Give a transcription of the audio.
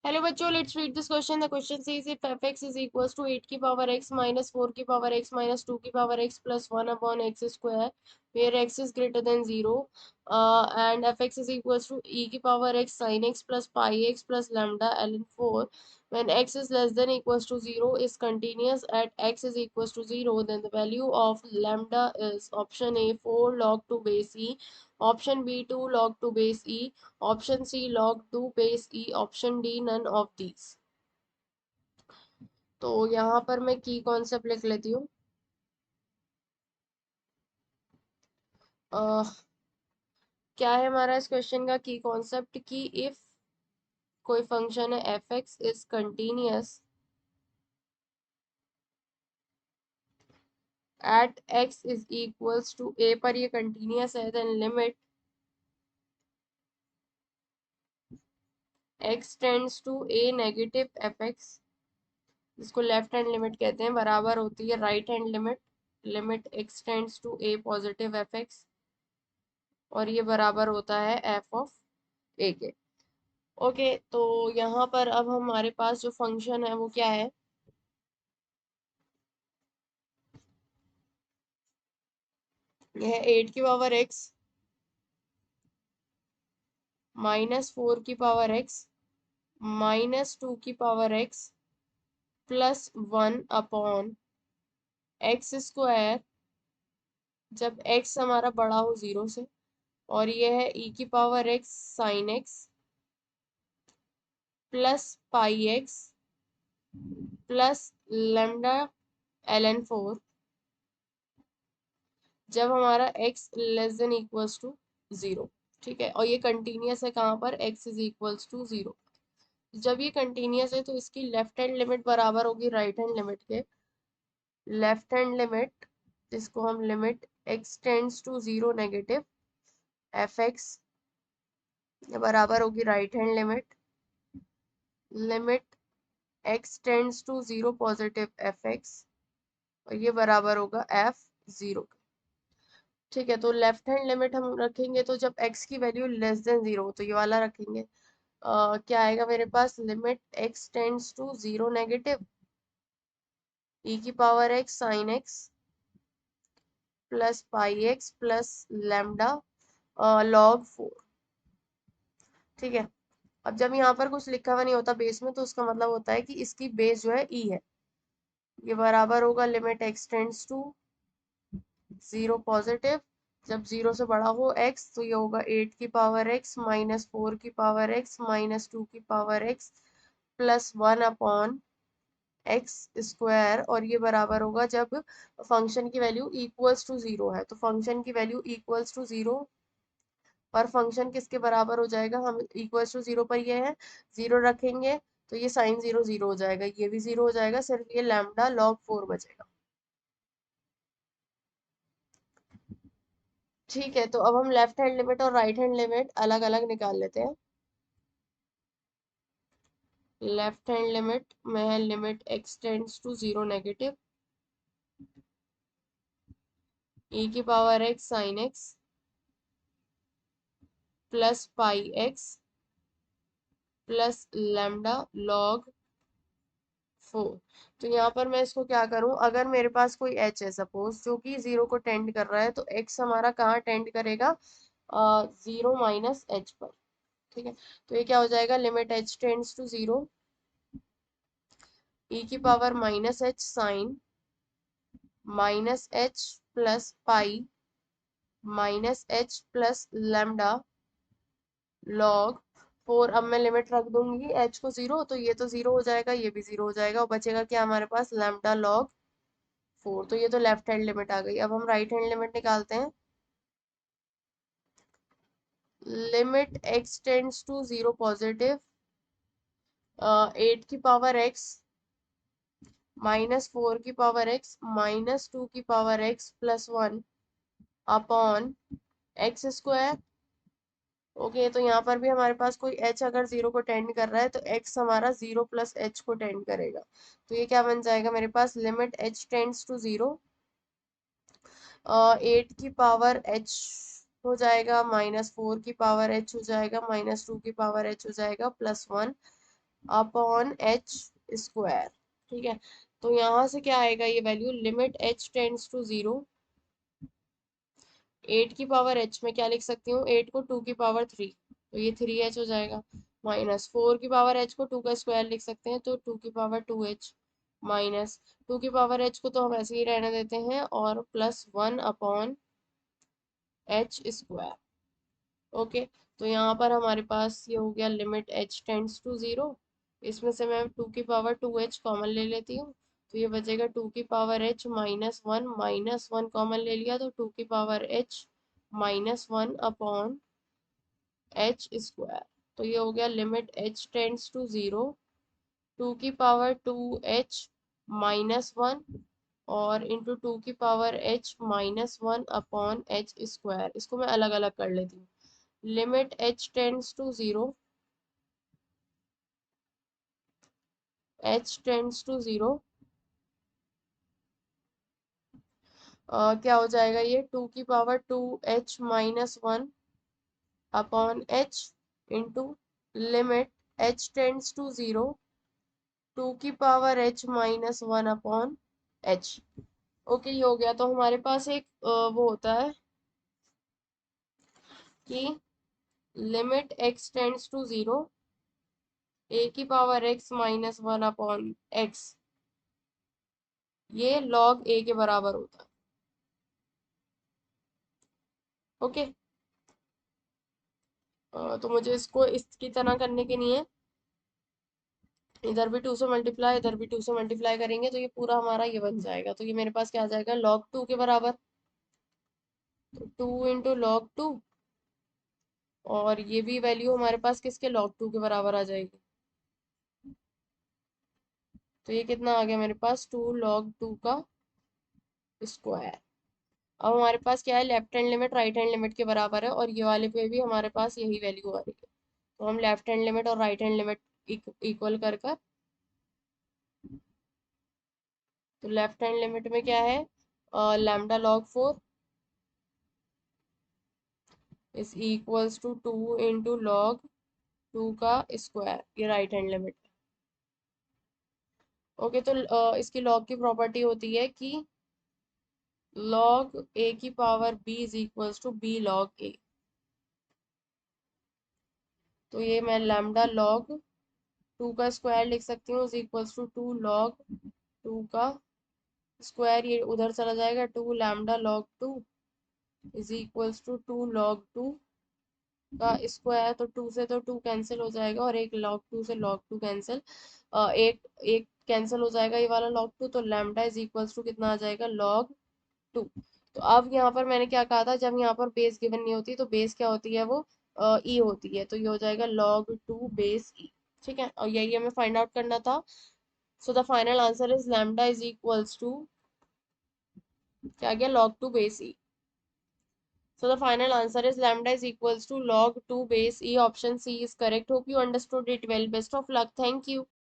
Hello बच्चों, let's read this question. The question says if f(x) is equals to 8 की power x minus 4 की power x minus 2 की power x plus 1 upon x square where x is greater than 0 and f(x) is equals to e की power x sin x plus pi x plus lambda ln 4 when x is less than equals to 0 is continuous at x is equals to 0, then the value of lambda is option A 4 log 2 base e, option B 2 log 2 base e, option C log 2 base e, option D none of these। तो यहाँ पर मैं की concept लिख लेती हूँ। क्या है हमारा इस क्वेश्चन का की कॉन्सेप्ट कि इफ कोई फंक्शन है f(x) is continuous at x is equals to a पर ये कंटिन्यूअस है, then limit x tends to a negative f(x), जिसको लेफ्ट हैंड लिमिट कहते हैं, बराबर होती है right hand limit, limit x tends to a positive f(x), और ये बराबर होता है f ऑफ a के। ओके, तो यहाँ पर अब हमारे पास जो फंक्शन है वो क्या है, यह 8 की पावर x माइनस 4 की पावर x माइनस 2 की power x plus 1 upon x square, जब x हमारा बड़ा हो 0 से, और यह है e की power x sine x plus pi x plus lambda ln 4, जब हमारा x less than equals to 0। ठीक है, और ये कंटिन्यूअस है कहाँ पर, x इज इक्वल्स टू 0। जब ये कंटिन्यूअस है तो इसकी लेफ्ट हैंड लिमिट बराबर होगी राइट हैंड लिमिट के। लेफ्ट हैंड लिमिट, जिसको हम limit x tends to 0 negative f(x) बराबर होगी right hand limit, limit x tends to 0 positive f(x), और ये बराबर होगा f(0). ठीक है, तो लेफ्ट हैंड लिमिट हम रखेंगे तो जब x की वैल्यू लेस देन 0 तो ये वाला रखेंगे। क्या आएगा मेरे पास, limit x tends to 0 negative e की power x sine x plus pi x plus lambda log 4। ठीक है, अब जब यहाँ पर कुछ लिखा हुआ नहीं होता बेस में तो उसका मतलब होता है कि इसकी बेस जो है e है। ये बराबर होगा limit x tends to 0 positive, जब 0 से बड़ा हो x तो ये होगा 8 की पावर x माइनस 4 की पावर x माइनस 2 की power x plus 1 upon x square, और ये बराबर होगा जब फंक्शन की वैल्यू इक्वल्स टू 0 है। तो फंक्शन की वैल्यू इक्वल्स टू 0 पर फंक्शन किसके बराबर हो जाएगा, हम इक्वल्स टू 0 पर ये है 0 रखेंगे तो ये साइन 0 0 हो जाएगा, ये भी 0 हो जाएगा, सिर्फ ये लैम्डा log 4 बचेगा। ठीक है, तो अब हम लेफ्ट हैंड लिमिट और राइट हैंड लिमिट अलग अलग निकाल लेते हैं। लेफ्ट हैंड लिमिट में है limit x tends to 0 negative e की power x sine x plus pi x plus lambda log 4। तो यहाँ पर मैं इसको क्या करूं, अगर मेरे पास कोई h है सपोज जो कि 0 को टेंड कर रहा है तो x हमारा कहाँ टेंड करेगा, 0 माइनस h पर। ठीक है, तो ये क्या हो जाएगा, limit h tends to 0 e की power minus h sine minus h plus pi minus h plus lambda log 4। अब मैं लिमिट रख दूंगी h को 0 तो ये तो 0 हो जाएगा, ये भी 0 हो जाएगा, और बचेगा क्या हमारे पास, लैम्डा log 4। तो ये तो लेफ्ट हैंड लिमिट आ गई। अब हम राइट हैंड लिमिट निकालते हैं। Limit x tends to 0 positive 8 की पावर x माइनस 4 की पावर x माइनस 2 की power x plus 1 upon x square. Okay, तो यहाँ पर भी हमारे पास कोई h अगर 0 को टेंड कर रहा है तो x हमारा 0 प्लस h को टेंड करेगा। तो ये क्या बन जाएगा मेरे पास, लिमिट h टेंड्स टू 0 8 की पावर h हो जाएगा माइनस 4 की पावर h हो जाएगा माइनस 2 की पावर h हो जाएगा प्लस 1 अपॉन एच स्क्वायर। ठीक है, तो यहाँ से क्या आएगा ये value, limit h tends to 0, 8 की पावर एच में क्या लिख सकती हूँ, 8 को 2 की पावर 3, तो ये 3h हो जाएगा, माइनस 4 की पावर एच को 2 का स्क्वायर लिख सकते हैं, तो 2 की पावर 2h, माइनस 2 की पावर एच को तो हम ऐसे ही रहने देते हैं, और plus 1 upon h square. Okay, तो यहाँ पर हमारे पास ये हो गया लिमिट एच टेंड्स टू 0, इसमें से मैं 2 की पावर 2h कॉमन ले लेती हूँ, तो ये बचेगा 2 की पावर h -1, -1 कॉमन ले लिया तो 2 की power h -1 upon h square. तो ये हो गया लिमिट एच टेंड्स टू 0, 2 की पावर 2h -1 और इंटू 2 की power h -1 upon h square. इसको मैं अलग अलग कर लेती हूँ, limit h tends to 0, h tends to 0, क्या हो जाएगा ये, 2 की power 2h -1 upon h into limit h tends to 0, 2 की power h -1 upon h। Okay, ये हो गया। तो हमारे पास एक वो होता है कि limit x tends to 0, a की पावर x -1 अपॉन x, ये log a के बराबर होता है। ओके, तो मुझे इसको इसकी तरह करने के लिए इधर भी 2 से मल्टीप्लाई, इधर भी 2 से मल्टीप्लाई करेंगे, तो ये पूरा हमारा ये बन जाएगा। तो ये मेरे पास क्या आ जाएगा, log 2 के बराबर, तो 2 इंटू log 2, और ये भी वैल्यू हमारे पास किसके, log 2 के बराबर आ जाएगी। तो ये कितना आ गया मेरे पास, 2 log 2 का स्क्वायर। अब हमारे पास क्या है, left hand limit right hand limit के बराबर है, और ये वाले पे भी हमारे पास यही वैल्यू आ रही है, तो हम लेफ्ट हैंड लिमिट और राइट हैंड लिमिट इक्वल कर कर, तो लेफ्ट हैंड लिमिट में क्या है, lambda log 4 is equals to 2 into log 2 का स्क्वायर, ये राइट हैंड लिमिट। ओके, तो इसकी लॉग की प्रॉपर्टी होती है कि log a की power b is equals to b log a। तो ये मैं लैम्डा log 2 का स्क्वायर लिख सकती हूँ इज इक्वल्स टू 2 log 2 का स्क्वायर, ये उधर चला जाएगा, 2 lambda log 2 is equals to 2 log 2 का स्क्वायर, तो 2 से तो 2 कैंसिल हो जाएगा, और एक log 2 से log 2 कैंसिल, एक एक कैंसिल हो जाएगा ये वाला log 2, तो लैम्डा इज इक्वल्स टू कितना आ जाएगा, log 2। तो अब यहाँ पर मैंने क्या कहा था, जब यहाँ पर बेस गिवन नहीं होती तो बेस क्या होती है, वो ई होती है, तो ये हो जाएगा log 2 बेस ई। ठीक है, और यही हमें फाइंड आउट करना था। So the final answer is lambda is equals to क्या गया, log 2 base e. So the final answer is lambda is equals to log 2 base e. Option C is correct. Hope you understood it well. Best of luck. Thank you.